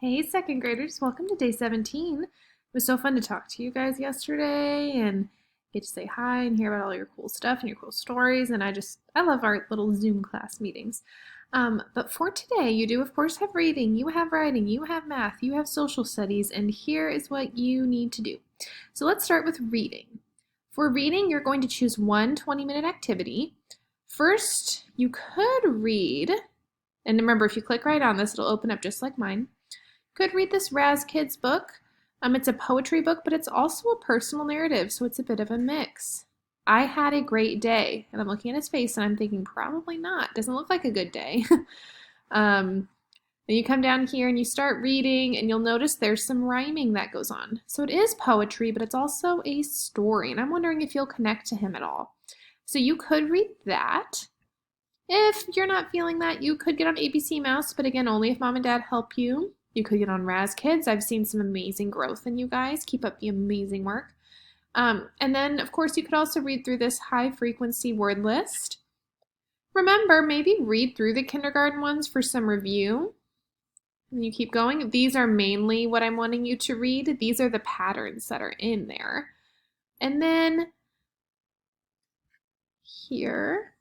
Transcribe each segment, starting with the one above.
Hey, second graders, welcome to day 17. It was so fun to talk to you guys yesterday and get to say hi and hear about all your cool stuff and your cool stories. And I love our little Zoom class meetings. But for today, you do, of course, have reading, you have writing, you have math, you have social studies, and here is what you need to do. So let's start with reading. For reading, you're going to choose one 20-minute activity. First, you could read, and remember, if you click right on this, it'll open up just like mine. Could read this Raz Kids book. It's a poetry book, but it's also a personal narrative, so it's a bit of a mix. I had a great day, and I'm looking at his face and I'm thinking, probably not. Doesn't look like a good day. Then you come down here and you start reading, and you'll notice there's some rhyming that goes on. So it is poetry, but it's also a story, and I'm wondering if you'll connect to him at all. So you could read that. If you're not feeling that, you could get on ABC Mouse, but again, only if mom and dad help you. You could get on Raz Kids. I've seen some amazing growth in you guys. Keep up the amazing work. And then, of course, you could also read through this high frequency word list. Remember, maybe read through the kindergarten ones for some review. And you keep going. These are mainly what I'm wanting you to read. These are the patterns that are in there. And then here,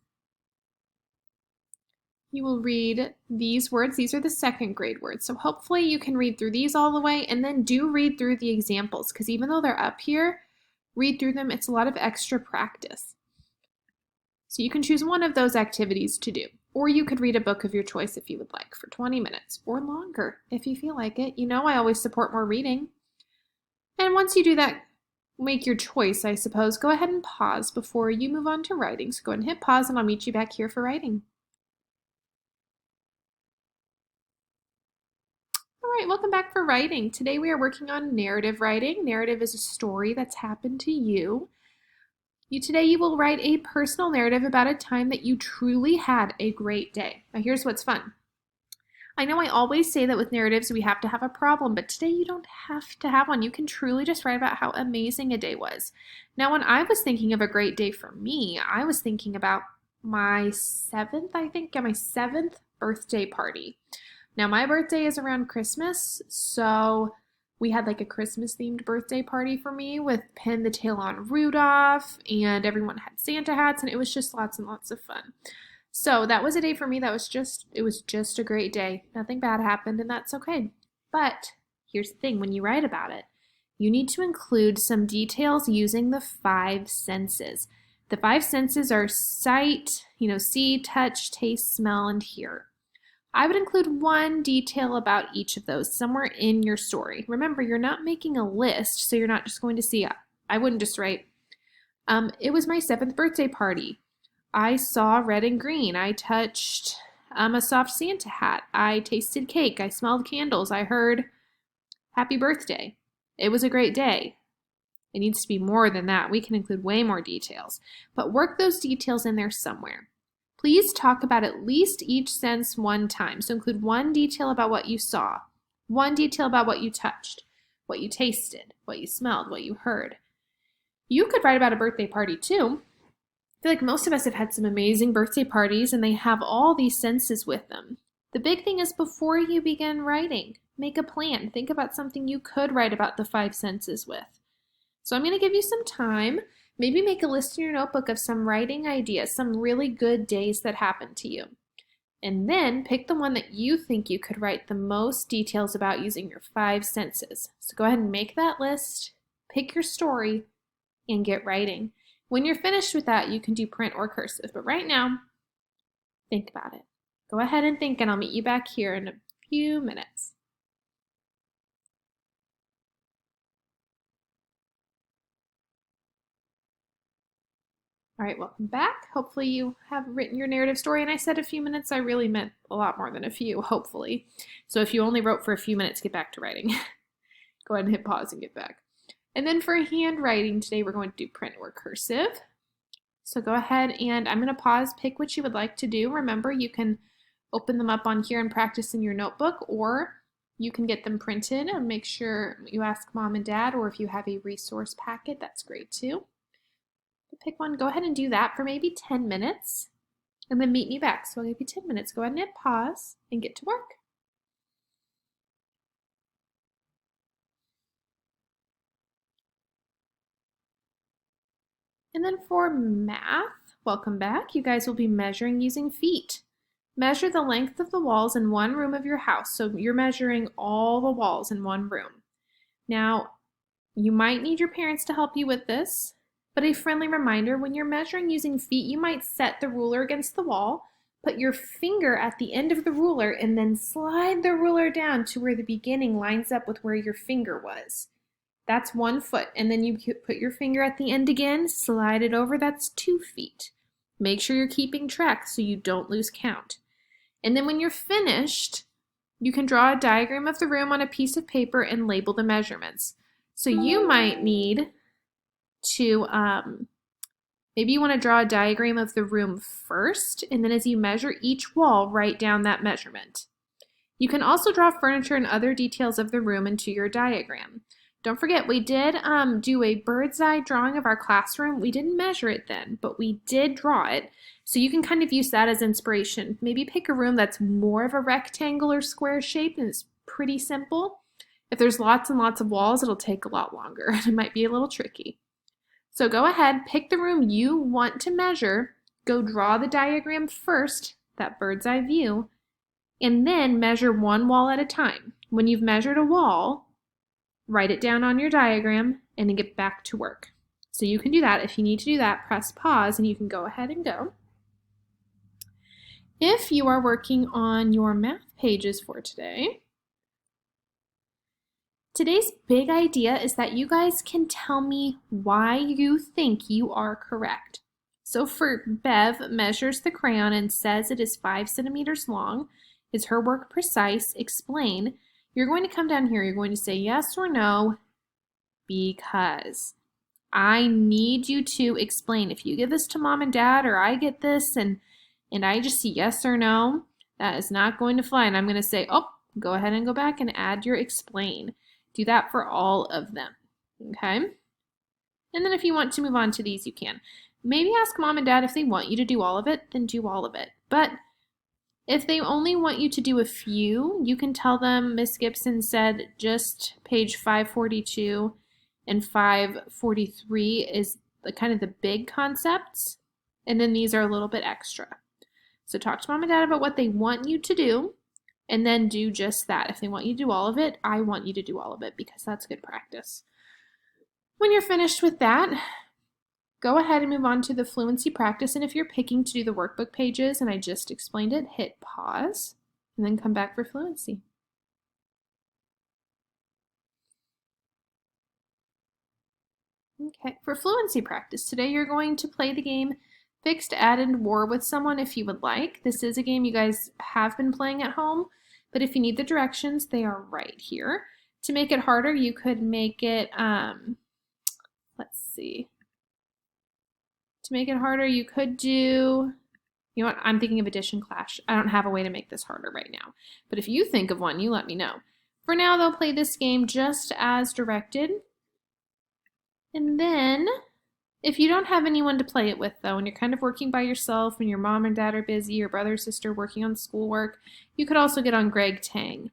you will read these words. These are the second grade words. So hopefully you can read through these all the way, and then do read through the examples, because even though they're up here, read through them. It's a lot of extra practice. So you can choose one of those activities to do. Or you could read a book of your choice if you would like for 20 minutes or longer if you feel like it. You know, I always support more reading. And once you do that, make your choice, I suppose, go ahead and pause before you move on to writing. So go ahead and hit pause, and I'll meet you back here for writing. All right, welcome back for writing. Today we are working on narrative writing. Narrative is a story that's happened to you. Today you will write a personal narrative about a time that you truly had a great day. Now here's what's fun. I know I always say that with narratives we have to have a problem, but today you don't have to have one. You can truly just write about how amazing a day was. Now when I was thinking of a great day for me, I was thinking about my seventh birthday party. Now, my birthday is around Christmas, so we had like a Christmas themed birthday party for me with Pin the Tail on Rudolph, and everyone had Santa hats, and it was just lots and lots of fun. So that was a day for me it was just a great day. Nothing bad happened, and that's okay. But here's the thing, when you write about it, you need to include some details using the five senses. The five senses are sight, see, touch, taste, smell, and hear. I would include one detail about each of those somewhere in your story. Remember, you're not making a list, so you're not just going to see, I wouldn't just write, it was my 7th birthday party. I saw red and green. I touched a soft Santa hat. I tasted cake. I smelled candles. I heard happy birthday. It was a great day. It needs to be more than that. We can include way more details, but work those details in there somewhere. Please talk about at least each sense one time. So include one detail about what you saw, one detail about what you touched, what you tasted, what you smelled, what you heard. You could write about a birthday party too. I feel like most of us have had some amazing birthday parties, and they have all these senses with them. The big thing is, before you begin writing, make a plan. Think about something you could write about the five senses with. So I'm going to give you some time. Maybe make a list in your notebook of some writing ideas, some really good days that happened to you. And then pick the one that you think you could write the most details about using your five senses. So go ahead and make that list, pick your story, and get writing. When you're finished with that, you can do print or cursive. But right now, think about it. Go ahead and think, and I'll meet you back here in a few minutes. All right, welcome back. Hopefully you have written your narrative story, and I said a few minutes, I really meant a lot more than a few, hopefully. So if you only wrote for a few minutes, get back to writing. Go ahead and hit pause and get back. And then for handwriting, today we're going to do print or cursive. So go ahead and I'm going to pause, pick what you would like to do. Remember, you can open them up on here and practice in your notebook, or you can get them printed and make sure you ask mom and dad, or if you have a resource packet, that's great too. Pick one, go ahead and do that for maybe 10 minutes, and then meet me back. So I'll give you 10 minutes. Go ahead and hit pause and get to work. And then for math, welcome back. You guys will be measuring using feet. Measure the length of the walls in one room of your house. So you're measuring all the walls in one room. Now, you might need your parents to help you with this, but a friendly reminder, when you're measuring using feet, you might set the ruler against the wall, put your finger at the end of the ruler, and then slide the ruler down to where the beginning lines up with where your finger was. That's 1 foot. And then you put your finger at the end again, slide it over, that's 2 feet. Make sure you're keeping track so you don't lose count. And then when you're finished, you can draw a diagram of the room on a piece of paper and label the measurements. So you might need to, maybe you want to draw a diagram of the room first, and then as you measure each wall, write down that measurement. You can also draw furniture and other details of the room into your diagram. Don't forget, we did do a bird's eye drawing of our classroom. We didn't measure it then, but we did draw it. So you can kind of use that as inspiration. Maybe pick a room that's more of a rectangle or square shape and it's pretty simple. If there's lots and lots of walls, it'll take a lot longer and it might be a little tricky. So go ahead, pick the room you want to measure, go draw the diagram first, that bird's eye view, and then measure one wall at a time. When you've measured a wall, write it down on your diagram and then get back to work. So you can do that. If you need to do that, press pause and you can go ahead and go. If you are working on your math pages for today, today's big idea is that you guys can tell me why you think you are correct. So for Bev measures the crayon and says it is 5 centimeters long. Is her work precise? Explain. You're going to come down here. You're going to say yes or no because. I need you to explain. If you give this to mom and dad or I get this and I just see yes or no, that is not going to fly. And I'm going to say, oh, go ahead and go back and add your explain. Do that for all of them, okay? And then if you want to move on to these, you can. Maybe ask mom and dad if they want you to do all of it, then do all of it. But if they only want you to do a few, you can tell them Miss Gibson said just page 542 and 543 is the big concepts, and then these are a little bit extra. So talk to mom and dad about what they want you to do, and then do just that. If they want you to do all of it, I want you to do all of it because that's good practice. When you're finished with that, go ahead and move on to the fluency practice, and if you're picking to do the workbook pages, and I just explained it, hit pause, and then come back for fluency. Okay, for fluency practice, today you're going to play the game Fixed, Add, and War with someone if you would like. This is a game you guys have been playing at home, but if you need the directions, they are right here. To make it harder, you could make it, let's see. To make it harder, you could do, you know what, I'm thinking of Addition Clash. I don't have a way to make this harder right now, but if you think of one, you let me know. For now, they'll play this game just as directed. And then, if you don't have anyone to play it with, though, and you're kind of working by yourself and your mom and dad are busy, your brother or sister working on schoolwork, you could also get on Greg Tang.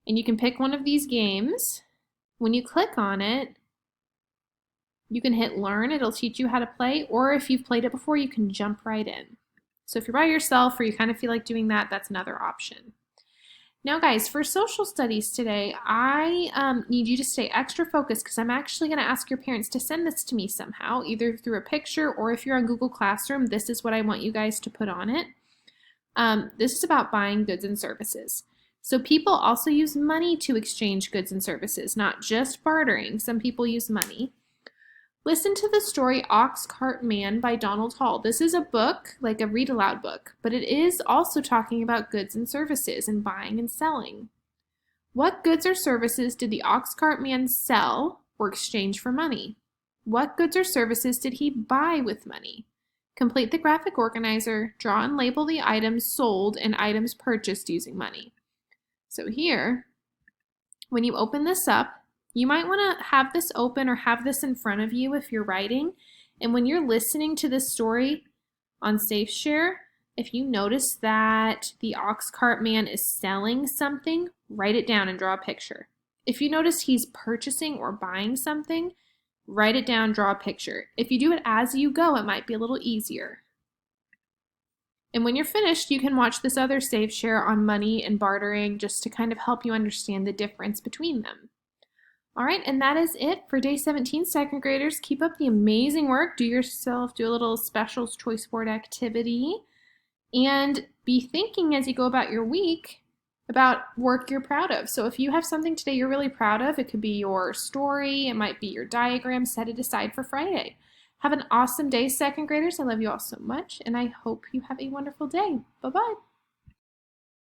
And you can pick one of these games. When you click on it, you can hit learn. It'll teach you how to play, or if you've played it before, you can jump right in. So if you're by yourself or you kind of feel like doing that, that's another option. Now guys, for social studies today, I need you to stay extra focused because I'm actually going to ask your parents to send this to me somehow, either through a picture or if you're on Google Classroom, this is what I want you guys to put on it. This is about buying goods and services. So people also use money to exchange goods and services, not just bartering. Some people use money. Listen to the story Ox Cart Man by Donald Hall. This is a book, like a read-aloud book, but it is also talking about goods and services and buying and selling. What goods or services did the Ox Cart Man sell or exchange for money? What goods or services did he buy with money? Complete the graphic organizer, draw and label the items sold and items purchased using money. So here, when you open this up, you might want to have this open or have this in front of you if you're writing. And when you're listening to this story on SafeShare, if you notice that the Ox Cart Man is selling something, write it down and draw a picture. If you notice he's purchasing or buying something, write it down, draw a picture. If you do it as you go, it might be a little easier. And when you're finished, you can watch this other Save Share on money and bartering just to kind of help you understand the difference between them. All right, and that is it for day 17, second graders. Keep up the amazing work. Do a little specials choice board activity, and be thinking as you go about your week about work you're proud of. So if you have something today you're really proud of, it could be your story, it might be your diagram, set it aside for Friday. Have an awesome day, second graders. I love you all so much, and I hope you have a wonderful day. Bye-bye.